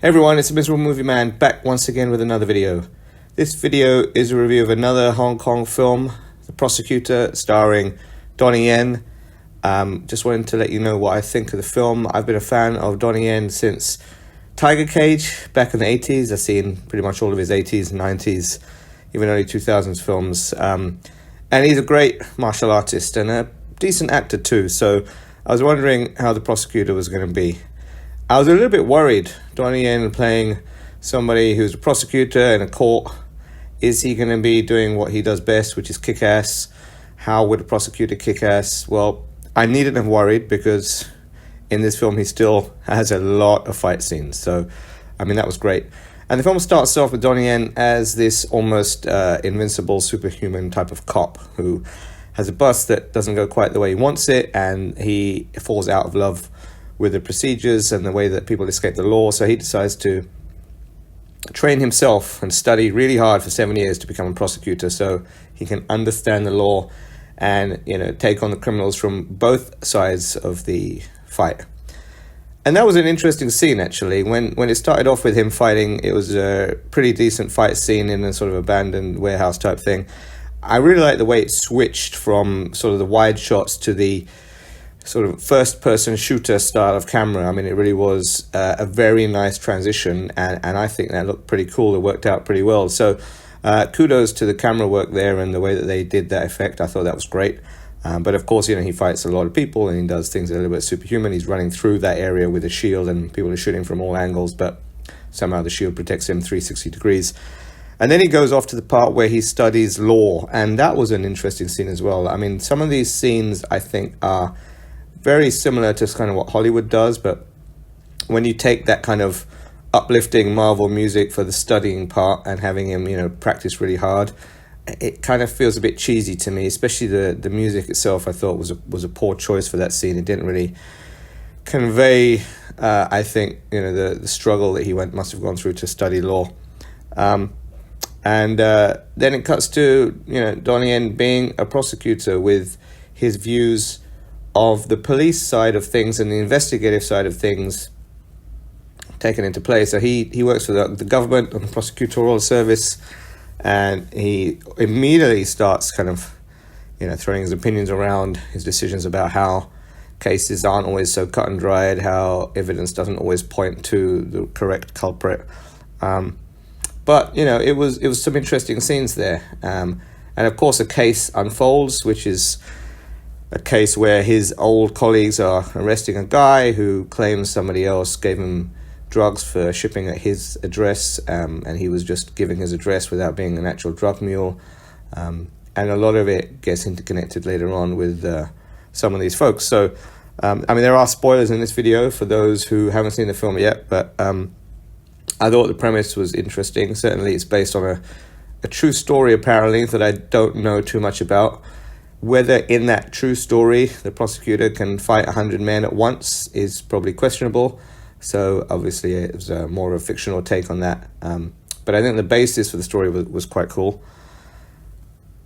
Hey everyone, it's a Miserable Movie Man back once again with another video. This video is a review of another Hong Kong film, The Prosecutor, starring Donnie Yen. Just wanted to let you know what I think of the film. I've been a fan of Donnie Yen since Tiger Cage back in the 80s. I've seen pretty much all of his 80s, 90s, even early 2000s films. And he's a great martial artist and a decent actor too. So I was wondering how The Prosecutor was going to be. I was a little bit worried. Donnie Yen playing somebody who's a prosecutor in a court. Is he going to be doing what he does best, which is kick ass? How would a prosecutor kick ass? Well, I needn't have worried because in this film he still has a lot of fight scenes. So, I mean, that was great. And the film starts off with Donnie Yen as this almost invincible, superhuman type of cop who has a bus that doesn't go quite the way he wants it, and he falls out of love with the procedures and the way that people escape the law. So he decides to train himself and study really hard for 7 years to become a prosecutor so he can understand the law and, take on the criminals from both sides of the fight. And that was an interesting scene, actually. When it started off with him fighting, it was a pretty decent fight scene in a sort of abandoned warehouse type thing. I really like the way it switched from sort of the wide shots to the sort of first-person shooter style of camera. I mean, it really was a very nice transition, and I think that looked pretty cool. It worked out pretty well. So kudos to the camera work there and the way that they did that effect. I thought that was great. But of course, he fights a lot of people and he does things a little bit superhuman. He's running through that area with a shield and people are shooting from all angles, but somehow the shield protects him 360 degrees. And then he goes off to the part where he studies law, and that was an interesting scene as well. I mean, some of these scenes, I think, are very similar to kind of what Hollywood does, but when you take that kind of uplifting Marvel music for the studying part and having him, practice really hard, it kind of feels a bit cheesy to me, especially the music itself. I thought was a poor choice for that scene. It didn't really convey, I think, the struggle that he must have gone through to study law. And then it cuts to, Donnie Yen being a prosecutor with his views of the police side of things and the investigative side of things taken into play. So he works for the government on the prosecutorial service, and he immediately starts kind of, throwing his opinions around, his decisions about how cases aren't always so cut and dried, how evidence doesn't always point to the correct culprit. But, it was some interesting scenes there. And of course a case unfolds, which is a case where his old colleagues are arresting a guy who claims somebody else gave him drugs for shipping at his address, and he was just giving his address without being an actual drug mule. And a lot of it gets interconnected later on with some of these folks. So, there are spoilers in this video for those who haven't seen the film yet, but I thought the premise was interesting. Certainly it's based on a true story, apparently, that I don't know too much about. Whether in that true story the prosecutor can fight 100 men at once is probably questionable. So obviously it was more of a fictional take on that. But I think the basis for the story was quite cool.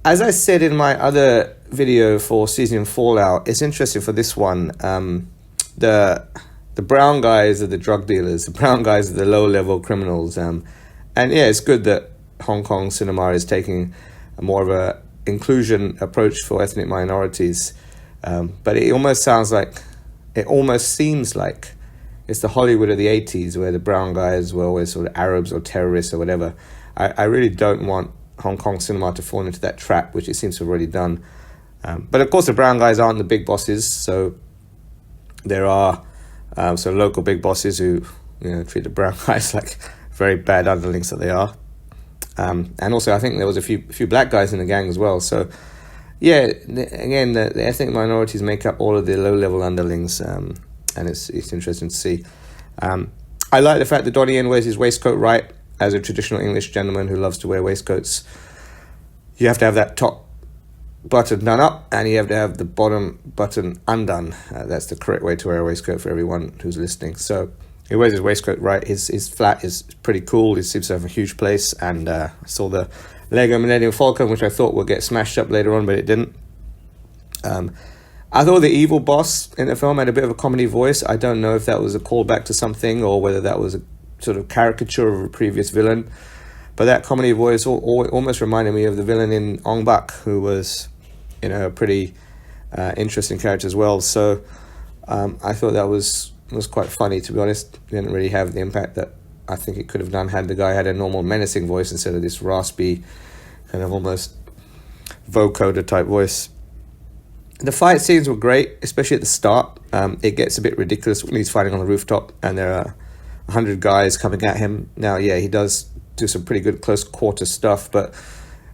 As I said in my other video for Season Fallout, it's interesting for this one. The brown guys are the drug dealers. The brown guys are the low-level criminals. And yeah, it's good that Hong Kong cinema is taking more of a inclusion approach for ethnic minorities, but it almost seems like it's the Hollywood of the 80s where the brown guys were always sort of Arabs or terrorists or whatever. I really don't want Hong Kong cinema to fall into that trap, which it seems to have already done. But of course the brown guys aren't the big bosses, so there are local big bosses who treat the brown guys like very bad underlings that they are. And also I think there was a few black guys in the gang as well. So yeah, again, the ethnic minorities make up all of the low-level underlings, and it's interesting to see. I like the fact that Donnie Yen wears his waistcoat right. As a traditional English gentleman who loves to wear waistcoats, you have to have that top button done up and you have to have the bottom button undone. That's the correct way to wear a waistcoat for everyone who's listening. So he wears his waistcoat right. His flat is pretty cool. He seems to have a huge place. And I saw the Lego Millennium Falcon, which I thought would get smashed up later on, but it didn't. I thought the evil boss in the film had a bit of a comedy voice. I don't know if that was a callback to something or whether that was sort of caricature of a previous villain. But that comedy voice almost reminded me of the villain in Ong Bak, who was, a pretty interesting character as well. So I thought that was quite funny, to be honest. It didn't really have the impact that I think it could have done had the guy had a normal menacing voice instead of this raspy, kind of almost vocoder type voice. The fight scenes were great, especially at the start. It gets a bit ridiculous when he's fighting on the rooftop and there are 100 guys coming at him. Now, yeah, he does do some pretty good close quarter stuff, but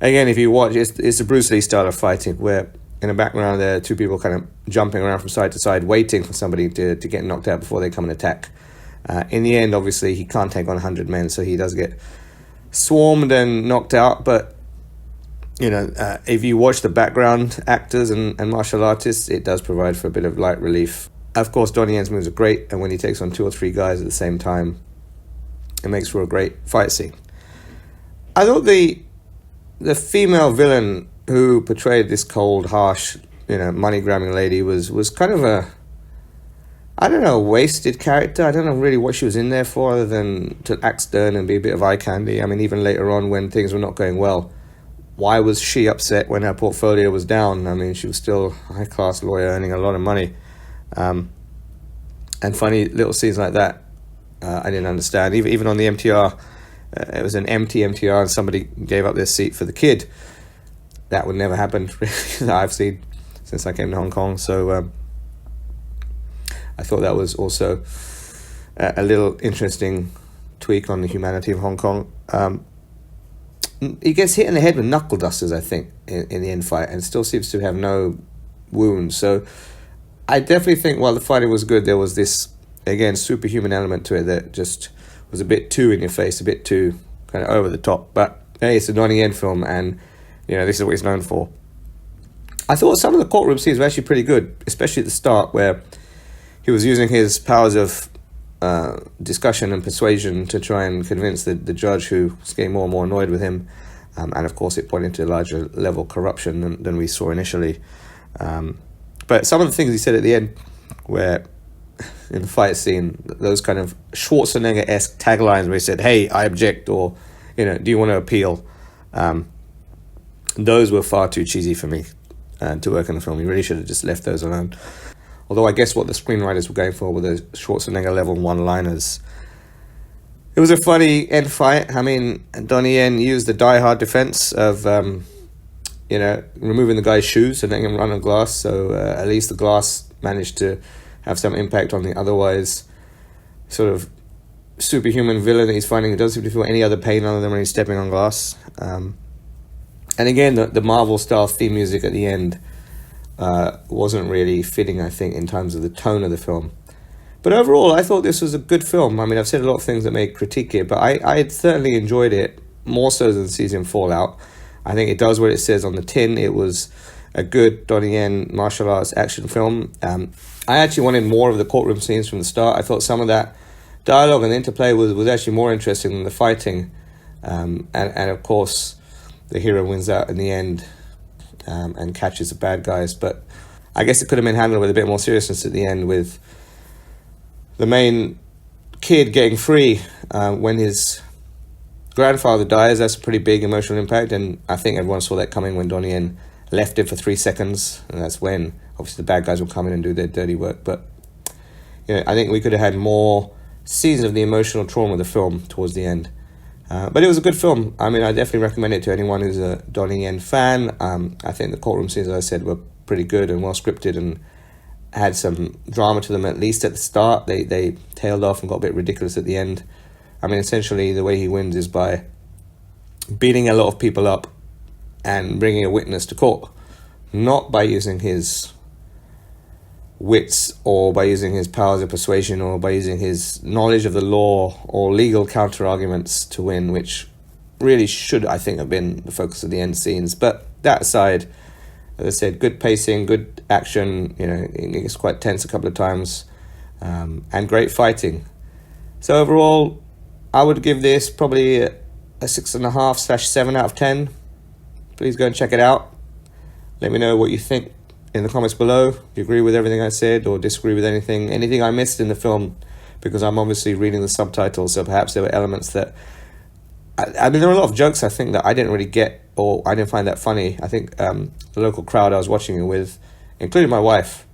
again, if you watch, it's a Bruce Lee style of fighting, where in the background there are two people kind of jumping around from side to side, waiting for somebody to get knocked out before they come and attack. In the end, obviously, he can't take on 100 men, so he does get swarmed and knocked out, but if you watch the background actors and martial artists, it does provide for a bit of light relief. Of course, Donnie Yen's moves are great, and when he takes on 2 or 3 guys at the same time, it makes for a great fight scene. I thought the female villain who portrayed this cold, harsh, money-grabbing lady was kind of a wasted character. I don't know really what she was in there for, other than to act stern and be a bit of eye candy. I mean, even later on when things were not going well, why was she upset when her portfolio was down? I mean, she was still a high-class lawyer earning a lot of money. And funny little scenes like that, I didn't understand. Even on the MTR, it was an empty MTR and somebody gave up their seat for the kid. That would never happen, that I've seen since I came to Hong Kong. So I thought that was also a little interesting tweak on the humanity of Hong Kong. He gets hit in the head with knuckle dusters, I think, in the end fight, and still seems to have no wounds. So I definitely think while the fighting was good, there was this, again, superhuman element to it that just was a bit too in your face, a bit too kind of over the top. But hey, it's a Donnie Yen film, and this is what he's known for. I thought some of the courtroom scenes were actually pretty good, especially at the start, where he was using his powers of discussion and persuasion to try and convince the judge, who was getting more and more annoyed with him. And of course, it pointed to a larger level corruption than we saw initially. But some of the things he said at the end, where in the fight scene, those kind of Schwarzenegger-esque taglines where he said, "Hey, I object," or, "Do you want to appeal?" Those were far too cheesy for me to work in the film. You really should have just left those alone. Although I guess what the screenwriters were going for were those Schwarzenegger-level one-liners. It was a funny end fight. I mean, Donnie Yen used the die-hard defense of, removing the guy's shoes and letting him run on glass. So at least the glass managed to have some impact on the otherwise sort of superhuman villain that he's fighting. He doesn't seem to feel any other pain other than when he's stepping on glass. And again, the Marvel-style theme music at the end wasn't really fitting, I think, in terms of the tone of the film. But overall, I thought this was a good film. I mean, I've said a lot of things that may critique it, but I certainly enjoyed it, more so than season Fallout. I think it does what it says on the tin. It was a good Donnie Yen martial arts action film. I actually wanted more of the courtroom scenes from the start. I thought some of that dialogue and interplay was actually more interesting than the fighting. And of course, the hero wins out in the end and catches the bad guys. But I guess it could have been handled with a bit more seriousness at the end, with the main kid getting free when his grandfather dies. That's a pretty big emotional impact, and I think everyone saw that coming when Donnie Yen left him for 3 seconds, and that's when obviously the bad guys will come in and do their dirty work. But I think we could have had more scenes of the emotional trauma of the film towards the end. But it was a good film. I mean, I definitely recommend it to anyone who's a Donnie Yen fan. I think the courtroom scenes, as I said, were pretty good and well scripted and had some drama to them, at least at the start. They tailed off and got a bit ridiculous at the end. I mean, essentially, the way he wins is by beating a lot of people up and bringing a witness to court, not by using his wits or by using his powers of persuasion or by using his knowledge of the law or legal counter-arguments to win, which really should, I think, have been the focus of the end scenes. But that aside, as I said, good pacing, good action, it gets quite tense a couple of times, and great fighting. So overall, I would give this probably a 6.5/7 out of 10. Please go and check it out. Let me know what you think in the comments below. If you agree with everything I said or disagree with anything I missed in the film, because I'm obviously reading the subtitles, so perhaps there were elements that I mean, there were a lot of jokes I think that I didn't really get, or I didn't find that funny. I think the local crowd I was watching it with, including my wife,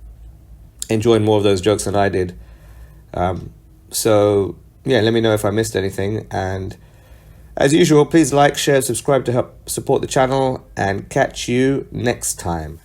enjoyed more of those jokes than I did. So yeah, let me know if I missed anything, and as usual, please like, share, subscribe to help support the channel, and catch you next time.